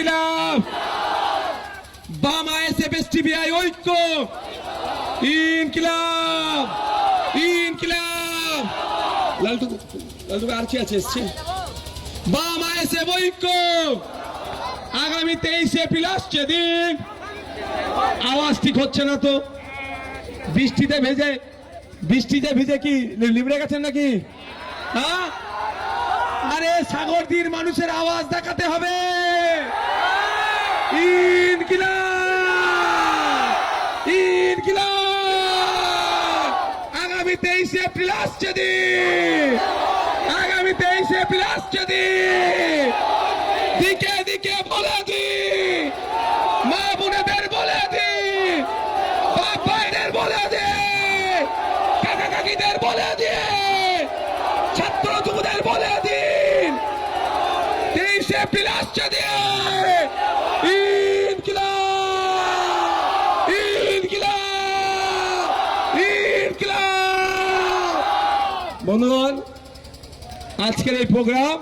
ইনকিলাব, বাম আইএসএফ এসটিপিআই ঐক্য, ইনকিলাব ইনকিলাব। লালটু আর কি আছে এসছে? বাম আইএসএফ ঐক্য। আগামী 23 এপ্রিল আসছে দিন। আওয়াজ ঠিক হচ্ছে না তো, বৃষ্টিতে ভিজে কি লিবড়ে গেছেন নাকি? হ্যাঁ, আরে সাগরদীর মানুষের আওয়াজ দেখাতে হবে। ইনকিলাব ইনকিলাব। আগামী 23 এপ্রিল আসছে দিন। আগামী 23 এপ্রিল আসছে দিন। দিকে দিকে বলে দি, মা বোনেদের বলে দি, বাপ ভাইদের বলে দি, কাকা কাকিদের বলে দি, ছাত্র যুবদের বলে দিন 23 এপ্রিল আসছে দিন। ইনকিলাব ইনকিলাব ইনকিলাব। বন্ধুগণ, আজকের এই প্রোগ্রাম